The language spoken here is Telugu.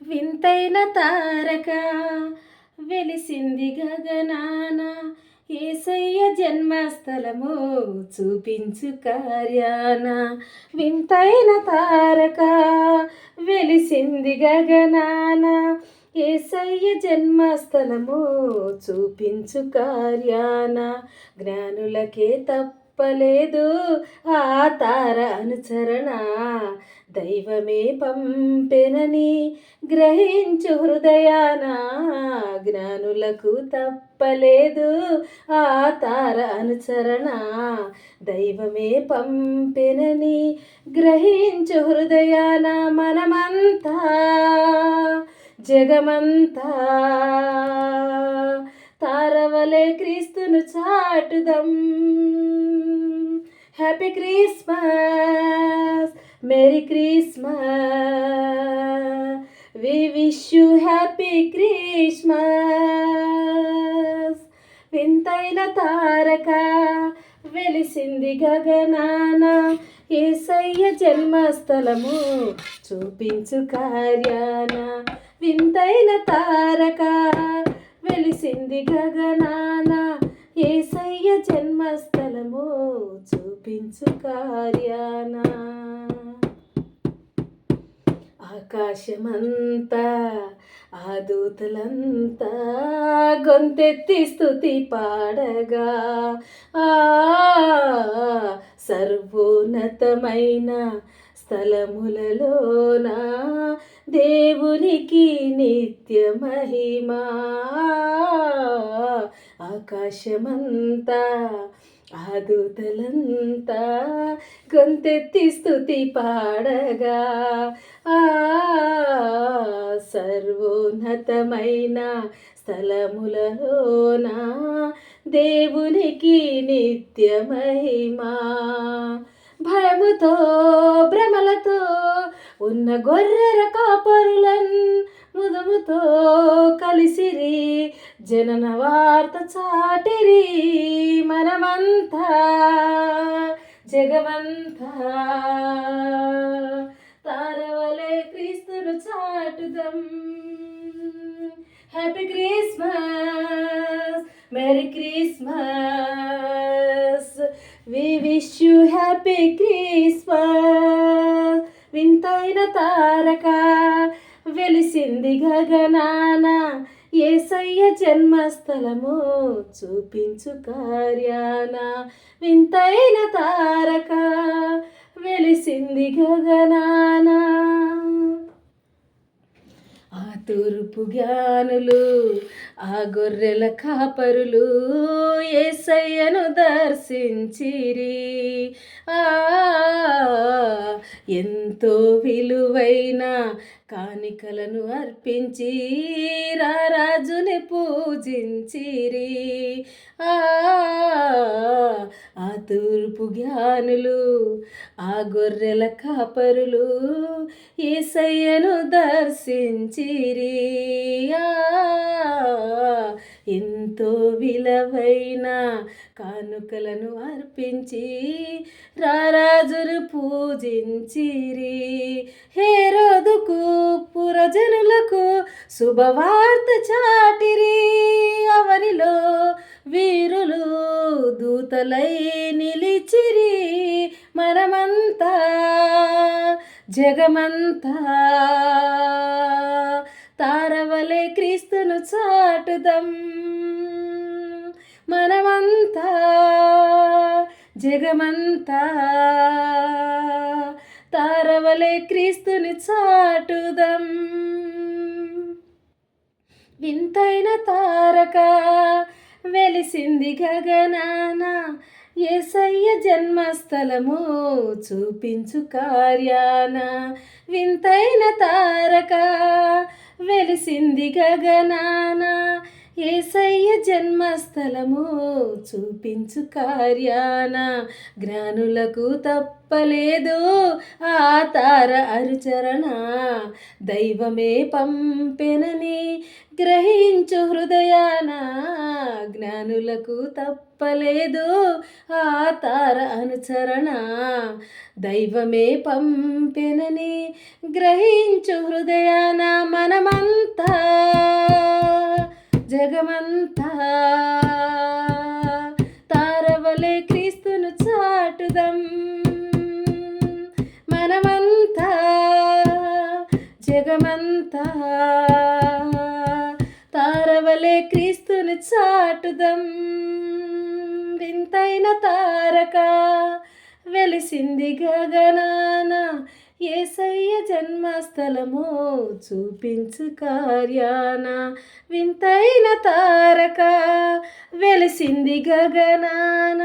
వింతైన తారక వెలిసింది గగనాన, యేసయ్య జన్మస్థలము చూపించు కార్యాన. వింతైన తారక వెలిసింది గగనాన, యేసయ్య జన్మస్థలము చూపించు కార్యాన. జ్ఞానులకే తప్పలేదు ఆ తార అనుచరణ, దైవమే పంపెనని గ్రహించు హృదయాన. జ్ఞానులకు తప్పలేదు ఆ తార అనుచరణ, దైవమే పంపెనని గ్రహించు హృదయాన. మనమంతా జగమంతా తారవలే క్రీస్తును చాటుదం. Happy Christmas, merry Christmas, we wish you happy Christmas. వింతైన తారక వెలిసింది గగనాన, యేసయ్య జన్మస్థలము చూపించు కార్యాన. వింతైన తారక వెలిసింది గగనాన, యేసయ్య జన్మస్థలము చూపించు కార్యాన. ఆకాశమంతా ఆ దూతలంతా గొంతెత్తి స్తుతి పాడగా, ఆ సర్వోన్నతమైన స్థలములలోన దేవునికి నిత్య మహిమా. ఆకాశమంతా ఆ దూతలంతా గొంతెత్తి స్తుతి పాడగా, ఆ సర్వోన్నతమైన స్థలములలోన దేవునికి నిత్య మహిమా. భయముతో భ్రమలతో ఉన్న గొర్రెల కాపరులన్ ముదముతో కలిసిరి, జనన వార్త చాటిరి. మనమంతా జగమంతా తారవలే క్రీస్తును చాటుదం. Happy Christmas, merry Christmas, we wish you happy Christmas. వింతైన తారక వెలిసింది గగనాన, యేసయ్య జన్మస్థలము చూపించు కార్యాన. వింతైన తారక వెలిసింది గగనాన. ఆ తూర్పు జ్ఞానులు ఆ గొర్రెల కాపరులు యేసయ్యను దర్శించిరి. ఆ ఎంతో విలువైన కానికలను అర్పించి రారాజుని పూజించిరి. ఆ తూర్పు జ్ఞానులు ఆ గొర్రెల కాపరులు యేసయ్యను దర్శించిరి. ఎంతో విలువైన కానుకలను అర్పించి రారాజును పూజించిరి. హేరోదుకు పురజనులకు శుభవార్త చాటిరి. అవనిలో వీరులు దూతలై నిలిచిరి. మనమంతా జగమంతా తారవలే క్రీస్తును చాటుదం. మనమంతా జగమంతా తారవలే క్రీస్తుని చాటుదం. వింతైన తారక వెలిసింది గగనాన, యేసయ్య జన్మస్థలము చూపించు కార్యాన. వింతైన తారక వెలిసింది గగనాన, యేసయ్య జన్మస్థలము చూపించు కార్యాన. జ్ఞానులకు తప్పలేదు ఆ తార అనుచరణ, దైవమే పంపెనని గ్రహించు హృదయాన. జ్ఞానులకు తప్పలేదు ఆ తార అనుచరణ, దైవమే పంపెనని గ్రహించు హృదయాన. మన తారవలే క్రీస్తుని చాటుదం, వింతైన తారక వెలిసింది గగనాన, యేసయ్య జన్మస్థలము చూపించు కార్యాన. వింతైన తారక వెలిసింది గగనాన.